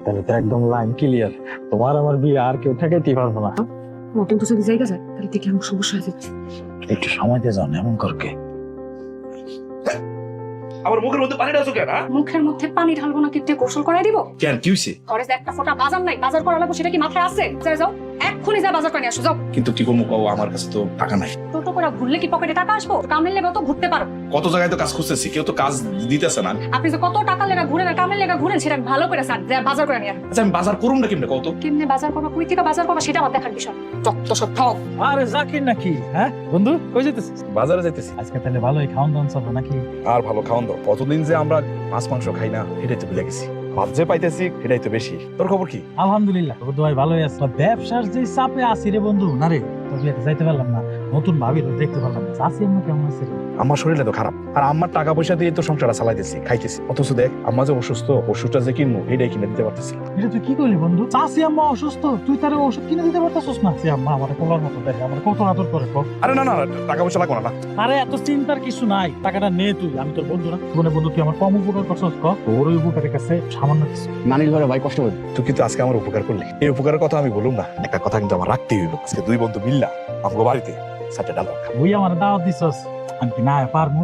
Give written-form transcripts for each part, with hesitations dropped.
তাহলে তো একদম লাইন ক্লিয়ার, তোমার আমার বিয়ে আর কেউ ঠেকাইতেই পারবো না। মতন তো যদি জায়গা যায় তাহলে দেখলে আমার সমস্যা হয়ে যাচ্ছে। একটু সময় দিয়ে যাও, এমন করকে। আমার মুখের মধ্যে পানি ঢালছো কেন? মুখের মধ্যে পানি ঢালবো না কিন্তু গোসল করাই দিব? কেন কি হইছে? ঘরে যে একটা ফোঁটা বাজার নাই, বাজার করা লাগবো সেটা কি মাথায় আছে? যাও যাও এক্ষুনি যা বাজার করে নিয়ে আসো যাও। কিন্তু কি করবো কও, আমার কাছে তো টাকা নাই। টোটো করে ঘুরলে কি পকেটে টাকা আসবো? কামের লেগে তো ঘুরতে পারো। কত জায়গায় তো কাজ খুঁজতেছি, কেউ তো কাজ দিতেছে না। আপনি যে কত টাকা লেগে ঘুরেন আর কামের লেগে ঘুরেন সেটা ভালো করে স্যার বাজার করে নিয়ে আসো। আচ্ছা আমি বাজার করুম না কেমনে কও তো? কেমনে বাজার করবা, কই থেকে বাজার করবা সেটা আমার দেখার বিষয়। যত সব ঠক। আরে জাকির নাকি? হ্যাঁ বন্ধু, কই যাইতেছিস? বাজারে যাইতেছি। আজকে তাহলে ভালোই খাওন দাওন চলবে নাকি? আর ভালো খাওয়ান দাও, কতদিন যে আমরা মাছ মাংস খাই না এটাই তো ভুলে গেছি। ভাত যে পাইতেছি এটাই তো বেশি। তোর খবর কি? আলহামদুলিল্লাহ, তোর দোয়ায় ভালোই আছে। ব্যবসার যে চাপে আছি রে বন্ধু, না রে তোর বিয়েতে যাইতে পারলাম না, নতুন ভাবির দেখতে পারলাম না। চাষি আম্মা কেমন আছে রে? আমার শরীরটা তো খারাপ, আর আমার টাকা পয়সা দিয়ে তো সংসারটা চালাইতেছি, খাইতেছি। অথচ দেখ আম্মা যে অসুস্থ, ওষুধটা যে কিনবো এটাই কিনে দিতে পারতেছি। এটা তুই কি করলি বন্ধু? চাষি আম্মা অসুস্থ, তুই তার ওষুধ কিনে দিতে পারতাছিস না? সে আম্মা আমার কোলার মতো দেখে, আমার কত আদর করে। আরে না না না, টাকা পয়সা লাগবে না। আরে এত চিন্তার কিছু নাই, টাকাটা নে তুই, আমি তোর বন্ধু না? জীবনে বন্ধু তুই আমার কম উপকার করছিস, তোর ওই উপকারের কাছে সামান্য কিছু। নানির ঘরে ভাই কষ্ট হচ্ছে। তুই কিন্তু আজকে আমার উপকার করলি, এই উপকারের কথা আমি বলুম না, একটা কথা কিন্তু আমার রাখতেই হইব। আজকে দুই বন্ধু মিল্লা আমগো বাড়িতে সাথে ডাল রাখা। তুই আমার দাওয়াত দিছস, আমি কি না পারবো?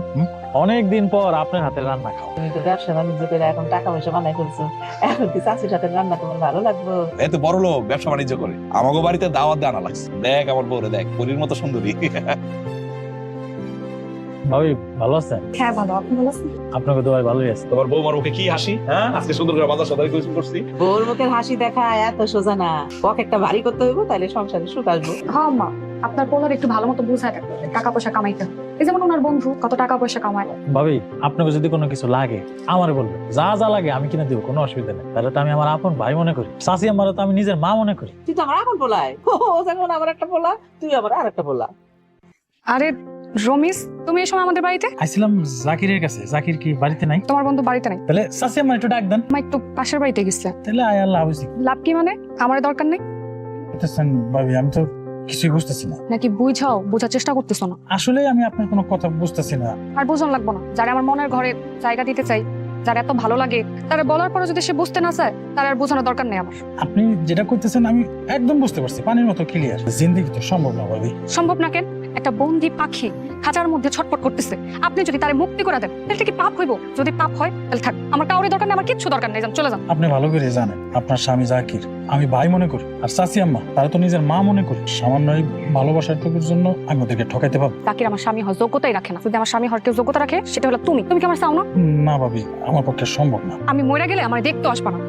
অনেকদিন পর আপনার হাতের রান্না খাও। তুমি তো ব্যবসা বাণিজ্য করে এখন টাকা পয়সা বানাই ফেলছো, এখন কি চাষির সাথে রান্না তোমার ভালো লাগবে? এত বড় লোক ব্যবসা বাণিজ্য করে, আমাগো বাড়িতে দাওয়াত দিয়ে আনা লাগছে। দেখ আমার বউরে, দেখ পরীর মতো সুন্দরী। ভাবি ভালো আছেন? হ্যাঁ ভালো, আপনি ভালো আছেন? আপনাকে দোয়ায় ভালোই আছে। তোমার বৌমার মুখে কি হাসি, হ্যাঁ? আজকে সুন্দর করে বাজার সদাই করছি। বউর মুখের হাসি দেখা এত সোজা না, পকেটটা ভারী করতে হইব, তাইলে সংসারে সুখ আসবো। হ্যাঁ মা, আপনার পোলার একটু ভালো মতো বুঝায় দেন, টাকা পয়সা কামাইতে হয়। এই যেমন ওনার বন্ধু কত টাকা পয়সা কামায়। ভাবি আপনাকে যদি কোনো কিছু লাগে আমারে বলবেন, যা যা লাগে আমি কিনে দিব, কোনো অসুবিধা নেই। তাহলে তো আমি আমার আপন ভাই মনে করি, চাচি আমার তো আমি নিজের মা মনে করি। তুই তো আমার এখন পোলায়, ও যেমন আমার একটা পোলা, তুই আমার আর একটা পোলা। আরে রমিস, তুমি এই সময় আমাদের বাড়িতে? আইছিলাম জাকিরের কাছে। জাকির কি বাড়িতে নাই? তোমার বন্ধু বাড়িতে নাই? তাহলে চাচি আমার একটু ডাক দেন। মা একটু পাশের বাড়িতে গেছে। তাহলে আয় আল্লাহ বুঝি। লাভ কি মানে? আমার দরকার নেই ভাবি, আমি তো কিছুই বুঝতেছি না। নাকি? বুঝাও, বোঝার চেষ্টা করতেছো না? আসলে আমি আপনার কোনো কথা বুঝতেছি না। আর বোঝান লাগবো না, যারা আমার মনের ঘরে জায়গা দিতে চাই, যারা এত ভালো লাগে, তারা বলার পরে যদি সে বুঝতে না চায়, তার আর বোঝানোর দরকার নেই আমার। আপনি যেটা করতেছেন আমি একদম বুঝতে পারছি, পানির মতো ক্লিয়ার। জিন্দেগি তো সম্ভব না ভাবি। সম্ভব না কেন? একটা বন্দি পাখি খাঁচার মধ্যে ছটফট করতেছে, আপনি যদি তারে মুক্তি করে দেন তাহলে কি পাপ হইব? যদি পাপ হয় তাহলে থাক, আমার কাউরে দরকার নেই, আমার কিচ্ছু দরকার নেই, যান চলে যান। আপনি ভালো করে জানেন আপনার স্বামী জাকির আমি ভাই মনে করি, আর চাচি আম্মা তারা তো নিজের মা মনে করি। সামান্য এই ভালোবাসার টুকুর জন্য আমি ওদেরকে ঠকাইতে পারবো? জাকির আমার স্বামী হয়, যোগ্যতাই রাখে না। যদি আমার স্বামী হওয়ার কেউ যোগ্যতা রাখে সেটা হলো তুমি। তুমি কি আমার চাও না? না ভাবি, আমার পক্ষে সম্ভব না। আমি মরে গেলে আমার দেখতে আসবা না।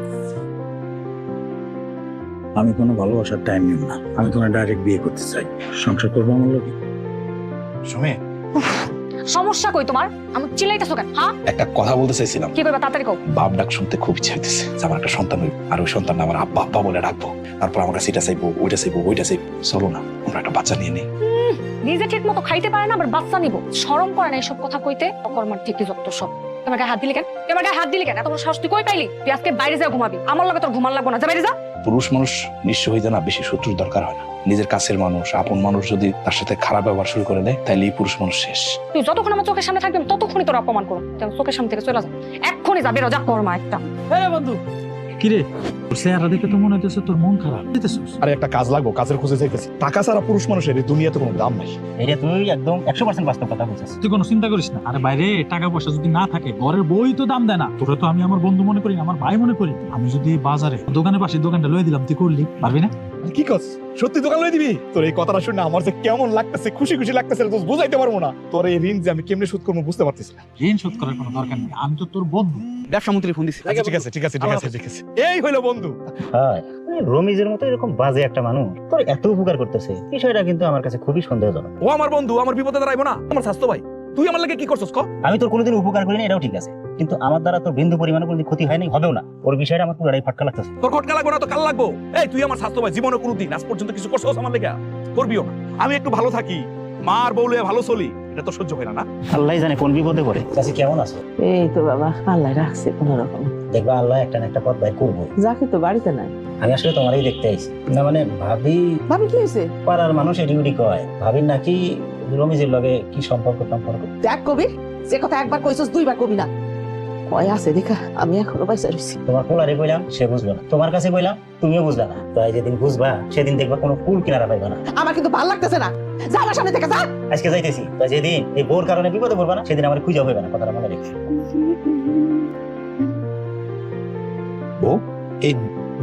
আমি কোনো ভালোবাসার টাইম নিব না, আমি তোমার ডাইরেক্ট বিয়ে করতে চাই, সংসার করবো আমার লোকে। সুমি, সমস্যা কই তোমার? আমি চিল্লাইতেছো কেন? হ্যাঁ, একটা কথা বলতে চাইছিলাম। কি করবা তাড়াতাড়ি কও। বাপ ডাক শুনতে খুব ইচ্ছা হইতেছে যে আমার একটা সন্তান হইব, আর ওই সন্তানটা আমার আব্বা আব্বা বলে ডাকবো। তারপর আমার কাছে এটা চাইবো, ওইটা চাইবো, ওইটা চাইবো। চলো না আমরা একটা বাচ্চা নিয়ে নিই। নিজে ঠিক মতো খাইতে পারে না, আবার বাচ্চা নিব? শরম করে না এইসব কথা কইতে? অকর্মার ঠিকই যত সব। তোমার গায়ে হাত দিলি কেন? তোমার গায়ে হাত দিলি কেন? এত বড় সাহস তুই কই পাইলি? তুই আজকে বাইরে যা ঘুমাবি, আমার লগে তোর ঘুমান লাগবো না, যা বাইরে যা। পুরুষ মানুষ নিঃস্ব হয়ে যায় না, বেশি শত্রুর দরকার হয় না। নিজের কাছের মানুষ, আপন মানুষ যদি তার সাথে খারাপ ব্যবহার শুরু করে দেয়, তাহলে এই পুরুষ মানুষ শেষ। তুই যতক্ষণ আমার চোখের সামনে থাকবি আমি ততক্ষণই তোর অপমান করবো। চোখের সামনে থেকে চলে যা, এক্ষুনি যা, বেরো যা। কর্মা একটা। বন্ধু কিরে, তোর চেহারা দেখে তো মনে হইতেছে তোর মন খারাপ। দিতেছিস? আরে একটা কাজ লাগবো, কাজের খুঁজে যাইতেছি। টাকা ছাড়া পুরুষ মানুষের এই দুনিয়াতে কোনো দাম নাই। এটা তুই একদম 100% বাস্তব কথা বলছিস। তুই কোনো চিন্তা করিস না। আরে বাইরে টাকা পয়সা যদি না থাকে, ঘরের বই তো দাম দেয় না। তোরা তো আমি আমার বন্ধু মনে করি, আমার ভাই মনে করি। আমি যদি বাজারে দোকানের পাশে দোকানটা লয়ে দিলাম, তুই করলি পারবি না? কি কস, সত্যি দোকান লই দিবি? তোর এই কথাটা শুনে আমার যে কেমন লাগতেছে, খুশি খুশি লাগতেছে, তোর বুঝাইতে পারবো না। তোর এই ঋণ যে আমি কেমনে শোধ করবো বুঝতে পারতেছি না। ঋণ শোধ করার কোনো দরকার নেই, আমি তো তোর বন্ধু। ব্যবসা মন্ত্রী ফোন দিছে। আচ্ছা, ঠিক আছে ঠিক আছে ঠিক আছে ঠিক আছে, এই হইলো বন্ধু। হ্যাঁ, রমিজের মতো এরকম বাজে একটা মানুষ তোর এত উপকার করতেছে, বিষয়টা কিন্তু আমার কাছে খুবই সন্দেহজনক। ও আমার বন্ধু, আমার বিপদে দাঁড়াইবো না, আমার স্বাস্থ্য ভাই। তুই আমার লাগে কি করছস ক? আমি তোর কোনোদিন উপকার করিনি, এটাও ঠিক আছে, কিন্তু আমার দ্বারা তোর বিন্দু পরিমাণে কোনো ক্ষতি হয় নাই, হবেও না। ওর বিষয়টা আমার পুরাই ফাটকা লাগতেছে। তোর খটকা লাগবো না তো কাল লাগবো? এই তুই আমার স্বাস্থ্য ভাই, জীবনে কোনোদিন আজ পর্যন্ত কিছু করছস আমার লেগে? করবিও না। আমি একটু ভালো থাকি, মার বউ লইয়া ভালো চলি, এটা তো সহ্য হয় না। না আল্লাহ জানে কোন বিপদে পড়ে। চাচি কেমন আছো? এই তো বাবা, আল্লাহ রাখছে কোনো রকম। দেখবা আল্লাহ একটা না একটা পথ বের করবো। জাকির তো বাড়িতে নাই। আমি আসলে তোমারই দেখতে আইছি। না মানে ভাবি ভাবি কি হয়েছে? পাড়ার মানুষ এটি উডি কয়, ভাবির নাকি রমিজের লগে কি সম্পর্ক। দেখ কবি, যে কথা একবার কইছস দুইবার কবি না। ভয় আছে দেখা আমি এখনো পয়সা রয়েছি। তোমার পোলারে কইলাম সে বুঝলো না, তোমার কাছে কইলাম তুমিও বুঝলা না। তো এই যেদিন বুঝবা সেদিন দেখবা কোনো কুল কিনারা পাইবা না। আমার কিন্তু ভালো লাগতেছে না, যা আমার সামনে থেকে যা। আজকে যাইতেছি, তো যেদিন এই বোর কারণে বিপদে পড়বা না সেদিন আমার খুঁজে হইবে না, কথাটা মনে রেখো। বউ, এই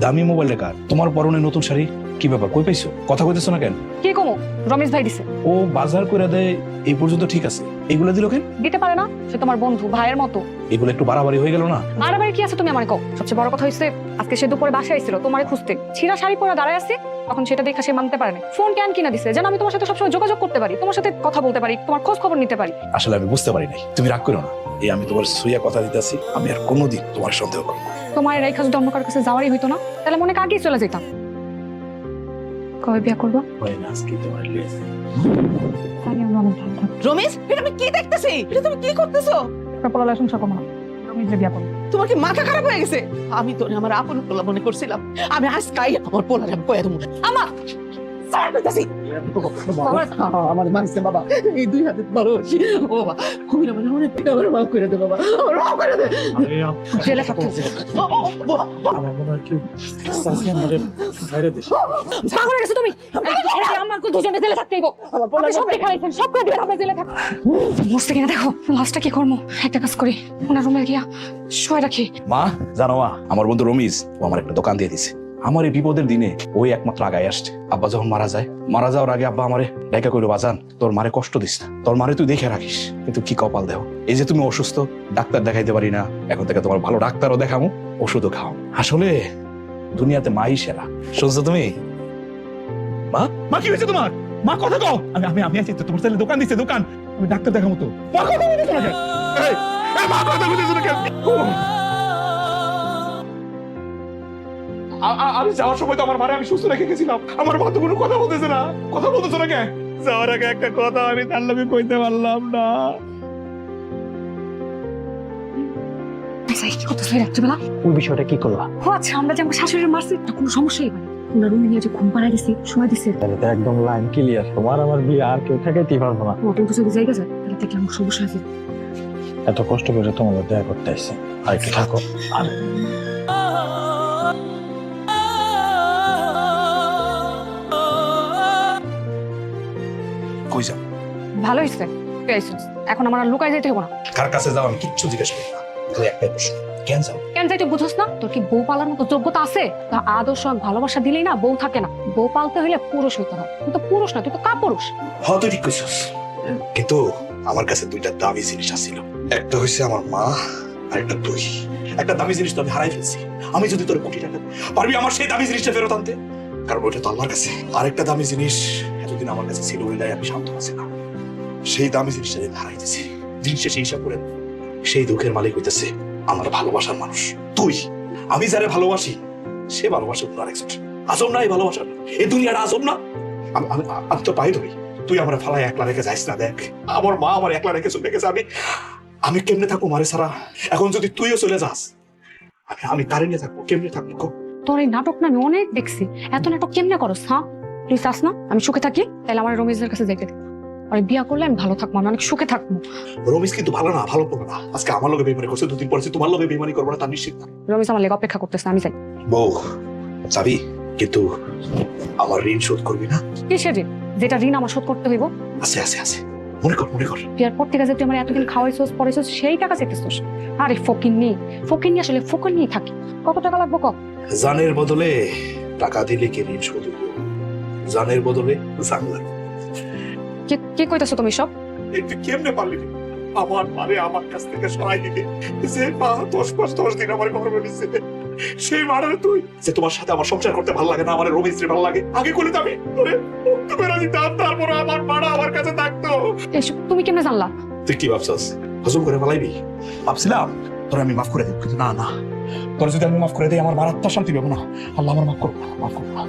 দামি মোবাইলটা কার? তোমার পরনে নতুন শাড়ি, কি ব্যাপার? কই পাইছো? কথা কইতেছো না কেন? কি কমো? রমেশ ভাই দিছে। ও বাজার করে দেয় এই পর্যন্ত ঠিক আছে, এগুলো দিল কেন? দিতে পারে না, সে তোমার বন্ধু ভাইয়ের মতো। এগুলো একটু বাড়াবাড়ি হয়ে গেল না? বাড়াবাড়ি কি আছে তুমি আমারে কও। সবচেয়ে বড় কথা হইছে আজকে সে দুপুরে বাসায় আইছিল তোমারে খুঁজতে, ছিঁড়া শাড়ি পরে দাঁড়ায় আছে, তখন সেটা দেখে সে মানতে পারে না। ফোন কেন কিনা দিছে যেন আমি তোমার সাথে সবসময় যোগাযোগ করতে পারি, তোমার সাথে কথা বলতে পারি, তোমার খোঁজ খবর নিতে পারি। আসলে আমি বুঝতে পারি নাই, তুমি রাগ করো না। এই আমি তোমার সুইয়া কথা দিতেছি, আমি আর কোনোদিন তোমার সন্দেহ করব না। তোমার রেখা যদি অন্য কারোর কাছে যাওয়ারই হইতো না তাহলে মনে আগেই চলে যেতাম। কবে বিয়ে করবো? আজকে তোমার লিয়েছে। জানি আমরা অনেক ভালো থাকবো। রমেশ, এটা আমি কি দেখতেছি? এটা তুমি কি করতেছো? একটা পোলা সংসার কমা রমেশ বিয়ে করবো। তোমার কি মাথা খারাপ হয়ে গেছে? আমি তো আমার আপন পোলা মনে করছিলাম, আমি আজকাই আমার পোলারে আমি কয়ে দেবো। আমা স্যার কইতাছি আমার মানছে বাবা, এই দুই হাতে মানুষ ও বাবা, খুবই না মানে অনেক আমার মাফ করে দে বাবা, আমার মাফ করে দে। জেলে থাকতে হবে। আমার মনে হয় কি সাসি আমাদের বাইরে দেশ। পাগল হয়ে গেছো তুমি? আমার কো দুজনে জেলে থাকতেই গো। আপনি সব দেখাইছেন, সব করে দিবেন, আপনি জেলে থাক। বুঝতে কিনা দেখো লাস্টটা কি করবো। একটা কাজ করি, ওনার রুমে গিয়া শুয়ে রাখি। মা জানো মা, আমার বন্ধু রমিজ ও আমার একটা দোকান দিয়ে দিছে। আমার এই বিপদের দিনে ওই একমাত্র আগায় আসছে। আব্বা যখন মারা যায়, মারা যাওয়ার আগে আব্বা আমারে ডাইকা কইলো, বাজান তোর মারে কষ্ট দিস না, তোর মারে তুই দেখে রাখিস। কিন্তু কি কপাল দেও, এই যে তুমি অসুস্থ, ডাক্তার দেখাইতে পারি না, এখন থেকে তোমার ভালো ডাক্তারও দেখামো, ওষুধও খাও। আসলে দুনিয়াতে মাই সেরা। শুনছো তুমি? মা, মা কি হয়েছে তোমার? মা কথা কও। আমি আমি আছি তো, তোমার ছেলে দোকান দিচ্ছে, দোকান আমি ডাক্তার দেখামো তো। মা কথা বলতেছো না কেন? এই, এই মা কথা বলতেছো না কেন? আমি যাওয়ার সময় তো আমার মারে আমি সুস্থ রেখে গেছিলাম, আমার মা তো কোনো কথা বলতেছে না। কথা বলতেছো না কেন? যাওয়ার আগে একটা কথা আমি তার লগে কইতে পারলাম না। কি করতেছ রাত্রিবেলা? ওই বিষয়টা কি করলা? ও আচ্ছা, আমরা যে আমার শাশুড়ি মারছি তা কোনো সমস্যাই হয় না। ওনার রুমে নিয়ে যে ঘুম পাড়ায় দিছি, সময় দিছি, তাহলে তো একদম লাইন ক্লিয়ার, তোমার আমার বিয়ে আর কেউ ঠেকাইতেই পারবো না। ওটা যদি জায়গা যায় তাহলে থেকে আমার সমস্যা আছে। এত কষ্ট করে তোমাদের দেখা করতে আসছি, আর একটু থাকো। আর কই যাও? ভালো হয়েছে তুই আইছিস, এখন আমার আর লুকায় যেতে হবে না। কার কাছে যাও আমি কিচ্ছু জিজ্ঞেস করি না, খালি একটাই প্রশ্ন, কেন যাও? কেন যাই তুই বুঝোস না? তোর কি বউ পালার মতো যোগ্যতা আছে? তা আদর্শ ভালোবাসা দিলেই না বউ থাকে না, বউ পালতে হইলে পুরুষ হইতে হয়। তুই তো পুরুষ না, তুই তো কাপুরুষ। হ্যাঁ তুই ঠিক কইছিস, কিন্তু আমার কাছে দুইটা দামি জিনিস আছিল। একটা হইছে আমার মা, আর একটা তুই। একটা দামি জিনিস তো আমি হারাই ফেলছি। আমি যদি তোর কোটি টাকা পারবি আমার সেই দামি জিনিসটা ফেরত আনতে, কারণ ওইটা তো আমার কাছে। আরেকটা দামি জিনিস এতদিন আমার কাছে ছিল, ওইটাই আমি শান্ত আছিলাম। সেই দামি জিনিসটা আমি হারাই দিছি। জিনিসটা সেই হিসাব করে সেই দুঃখের মালিক হইতেছে আমার ভালোবাসার মানুষ তুই। আমি যারে ভালোবাসি সে ভালোবাসে অন্য আরেকজন। আজব না এই ভালোবাসা? এই দুনিয়াটা আজব না? আমি তো পাই ধরি, তুই আমার ফালায় একলা রেখে যাইস না। দেখ আমার মা আমার একলা রেখে চলে গেছে, আমি কেমনে থাকবো মারে ছাড়া? এখন যদি তুইও চলে যাস, আমি কারে নিয়ে থাকবো, কেমনে থাকবো? তোর এই নাটক না আমি অনেক দেখছি। এত নাটক কেমনে করস? হ্যাঁ তুই চাস না আমি সুখে থাকি? তাহলে আমার রমেশদের কাছে যাইতে দে। আর বিয়া করলে আমি ভালো থাকবো, আমি অনেক সুখে থাকবো। রমেশ কিন্তু ভালো না, ভালো করবে না। আজকে আমার লগে বেইমানি করছে, দুদিন পরে তোমার লগে বেইমানি করবো না তার নিশ্চিত না। রমেশ আমার লেগে অপেক্ষা করতেছে, আমি যাই। বউ যাবি, কিন্তু আমার ঋণ শোধ করবি না? কিসের ঋণ? যেটা ঋণ আমার শোধ করতে হইব। আছে আছে আছে, মনে কর মনে কর। বিয়ার পর থেকে যে তুই আমার এতদিন খাওয়াইছিস পড়াইছিস সেই টাকা চেতেছিস। আরে ফকিন্নি, ফকিন্নি আসলে ফকিন্নি থাকি। কত টাকা লাগবে কত? জানের বদলে টাকা দিলে কে ঋণ শোধ হইব? জানের বদলে জান লাগবে। কি কইতাছো তুমি সব? তুই কেমনে পারলি আমার মারে আমার কাছ থেকে সরাই দিতে? যে মা 10 মাস 10 দিন আমার গর্ভে নিচ্ছে, সেই মারে তুই যে তোমার সাথে আমার সংসার করতে ভালো লাগে না, আমার রমেশরে ভালো লাগে, আগে কইলে তো আমি তোরে মুক্ত করে দিতাম, তারপর আমার মারা আমার কাছে থাকতো। এসব তুমি কেমনে জানলা? তুই কি ভাবছস হজম করে ফেলাইবি? ভাবছিলাম তোর আমি মাফ করে দেব, কিন্তু না না, তোর যদি আমি মাফ করে দেই আমার মারাত্মক শান্তি পাবো না। আল্লাহ আমার মাফ করবো না, মাফ করবো না।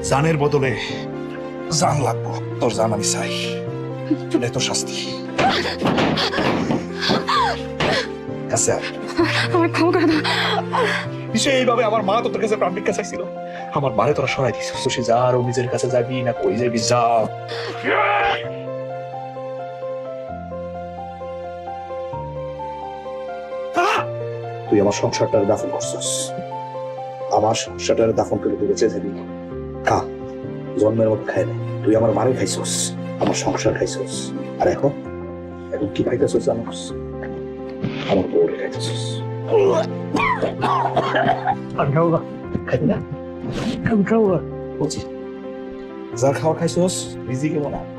জানের বদলে জান লাগবো, তোর জান আমি চাই, চলে তোর শাস্তি। কাছে আয়। আমার ক্ষমা করে দাও। সেইভাবে আমার মা তোর কাছে প্রাণ ভিক্ষা চাইছিল, আমার মারে তোরা সরাই দিস। সে যা আর নিজের কাছে যাবি না কই যাবি, যা। তুই আমার সংসারটারে দাফন করছস। আমার সংসারটারে দাফন করে তুই বেঁচে যাবি। খা, জন্মের মতো খাই নাই। তুই আমার মারে খাইছস, আমার সংসার খাইছস, আর এখন এখন কি খাইতেছস জানোস? আমার বউরে খাইতেছস। খাইবি না? বলছি, যার খাওয়া খাইছস রিজিকে মনে হয়।